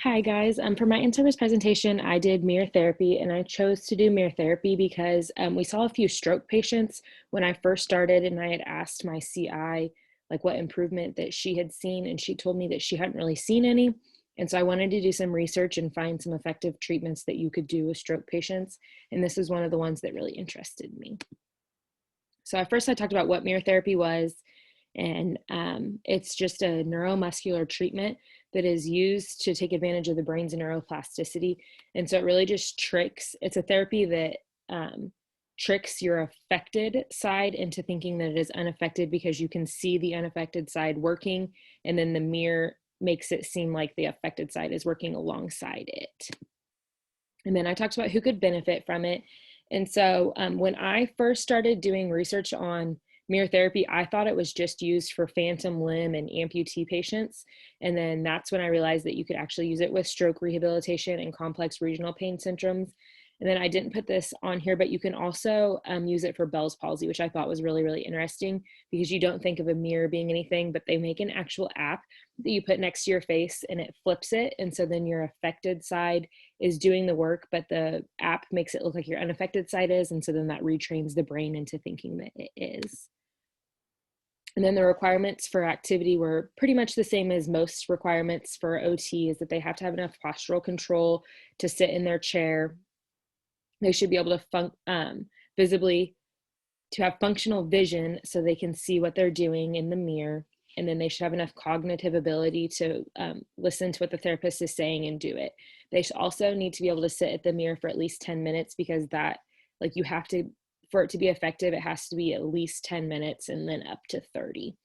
Hi guys, for my in-service presentation, I did mirror therapy and I chose to do mirror therapy because we saw a few stroke patients when I first started and I had asked my CI like what improvement that she had seen and she told me that she hadn't really seen any. And so I wanted to do some research and find some effective treatments that you could do with stroke patients. And this is one of the ones that really interested me. So at first I talked about what mirror therapy was, and it's just a neuromuscular treatment that is used to take advantage of the brain's neuroplasticity. And so it really just it's a therapy that tricks your affected side into thinking that it is unaffected because you can see the unaffected side working, and then the mirror makes it seem like the affected side is working alongside it. And then I talked about who could benefit from it. And so when I first started doing research on mirror therapy, I thought it was just used for phantom limb and amputee patients. And then that's when I realized that you could actually use it with stroke rehabilitation and complex regional pain syndromes. And then I didn't put this on here, but you can also use it for Bell's palsy, which I thought was really, really interesting because you don't think of a mirror being anything, but they make an actual app that you put next to your face and it flips it. And so then your affected side is doing the work, but the app makes it look like your unaffected side is. And so then that retrains the brain into thinking that it is. And then the requirements for activity were pretty much the same as most requirements for OT, is that they have to have enough postural control to sit in their chair. They should be able to visibly to have functional vision so they can see what they're doing in the mirror. And then they should have enough cognitive ability to listen to what the therapist is saying and do it. They should also need to be able to sit at the mirror for at least 10 minutes because you have to, for it to be effective, it has to be at least 10 minutes and then up to 30.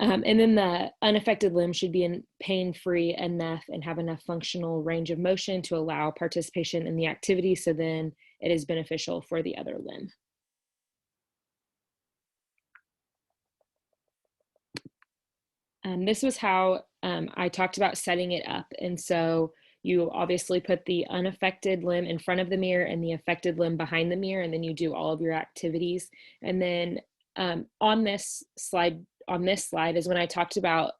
And then the unaffected limb should be pain-free enough and have enough functional range of motion to allow participation in the activity, so then it is beneficial for the other limb. This was how I talked about setting it up. And so you obviously put the unaffected limb in front of the mirror and the affected limb behind the mirror, and then you do all of your activities. And then on this slide is when I talked about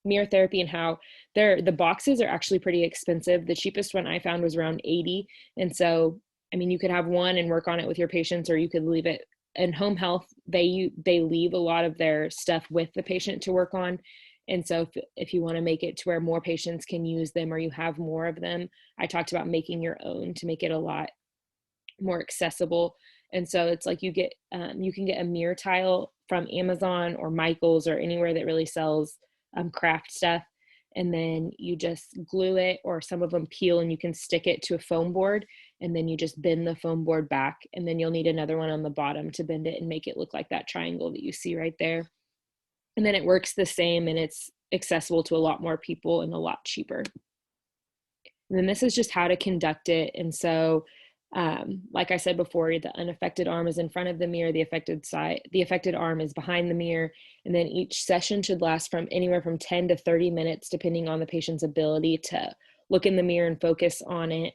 mirror therapy and how the boxes are actually pretty expensive. The cheapest one I found was around 80. And so, I mean, you could have one and work on it with your patients, or you could leave it. In home health, they leave a lot of their stuff with the patient to work on. And so if you want to make it to where more patients can use them or you have more of them, I talked about making your own to make it a lot more accessible. And so it's like you can get a mirror tile from Amazon or Michael's or anywhere that really sells craft stuff. And then you just glue it, or some of them peel and you can stick it to a foam board, and then you just bend the foam board back, and then you'll need another one on the bottom to bend it and make it look like that triangle that you see right there. And then it works the same, and it's accessible to a lot more people and a lot cheaper. And then this is just how to conduct it. And so like I said before, the unaffected arm is in front of the mirror, the affected arm is behind the mirror, and then each session should last from anywhere from 10 to 30 minutes, depending on the patient's ability to look in the mirror and focus on it.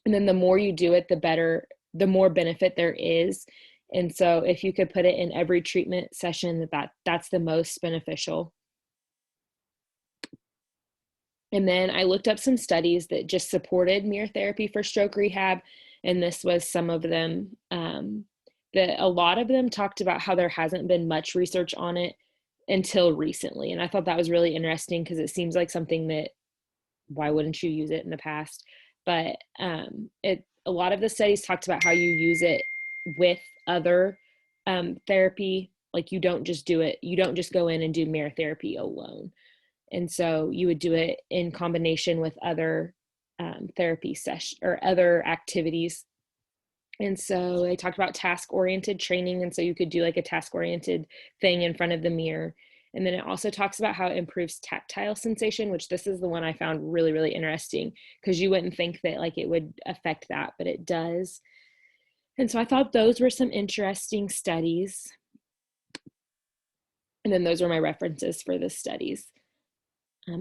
And then the more you do it, the more benefit there is. And so if you could put it in every treatment session, that's the most beneficial. And then I looked up some studies that just supported mirror therapy for stroke rehab. And this was some of them. That a lot of them talked about how there hasn't been much research on it until recently. And I thought that was really interesting because it seems like something that, why wouldn't you use it in the past? But a lot of the studies talked about how you use it with other therapy. Like you don't just go in and do mirror therapy alone. And so you would do it in combination with other therapy sessions or other activities. And so they talked about task-oriented training. And so you could do like a task-oriented thing in front of the mirror. And then it also talks about how it improves tactile sensation, which this is the one I found really, really interesting because you wouldn't think that like it would affect that, but it does. And so I thought those were some interesting studies. And then those were my references for the studies.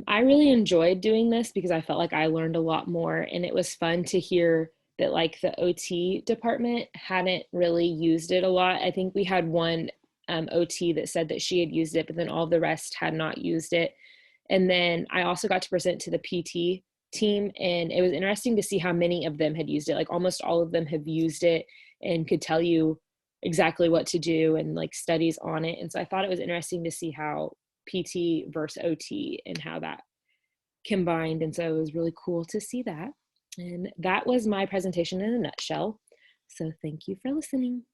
I really enjoyed doing this because I felt like I learned a lot more, and it was fun to hear that like the OT department hadn't really used it a lot. I think we had one OT that said that she had used it, but then all the rest had not used it. And then I also got to present to the PT team, and it was interesting to see how many of them had used it. Like almost all of them have used it and could tell you exactly what to do and like studies on it. And so I thought it was interesting to see how PT versus OT and how that combined. And so it was really cool to see that. And that was my presentation in a nutshell. So thank you for listening.